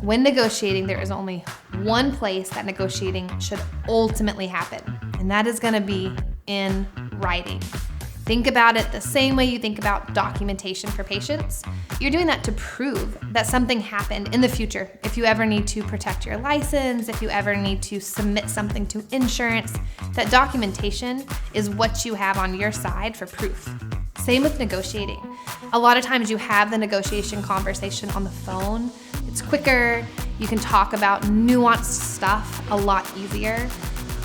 when negotiating, there is only one place that negotiating should ultimately happen, and that is gonna be in writing. Think about it the same way you think about documentation for patients. You're doing that to prove that something happened in the future. If you ever need to protect your license, if you ever need to submit something to insurance, that documentation is what you have on your side for proof. Same with negotiating. A lot of times you have the negotiation conversation on the phone. It's quicker. You can talk about nuanced stuff a lot easier.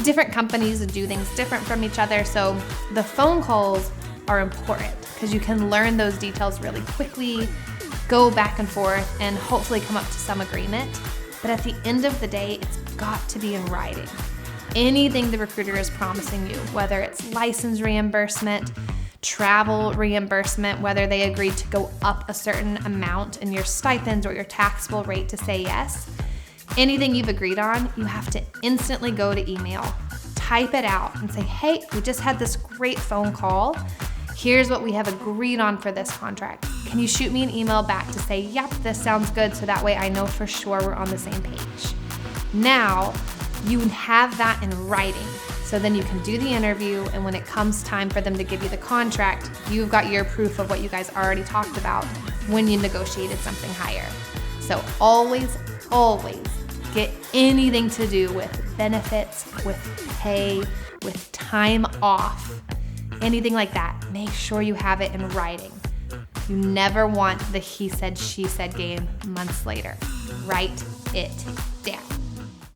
Different companies do things different from each other, so the phone calls are important because you can learn those details really quickly, go back and forth, and hopefully come up to some agreement. But at the end of the day, it's got to be in writing. Anything the recruiter is promising you, whether it's license reimbursement, travel reimbursement, whether they agreed to go up a certain amount in your stipends or your taxable rate to say yes, anything you've agreed on, you have to instantly go to email, type it out and say, hey, we just had this great phone call. Here's what we have agreed on for this contract. Can you shoot me an email back to say, yep, this sounds good, so that way I know for sure we're on the same page. Now, you have that in writing, so then you can do the interview, and when it comes time for them to give you the contract, you've got your proof of what you guys already talked about when you negotiated something higher. So always get anything to do with benefits, with pay, with time off, anything like that. Make sure you have it in writing. You never want the he said, she said game months later. Write it down.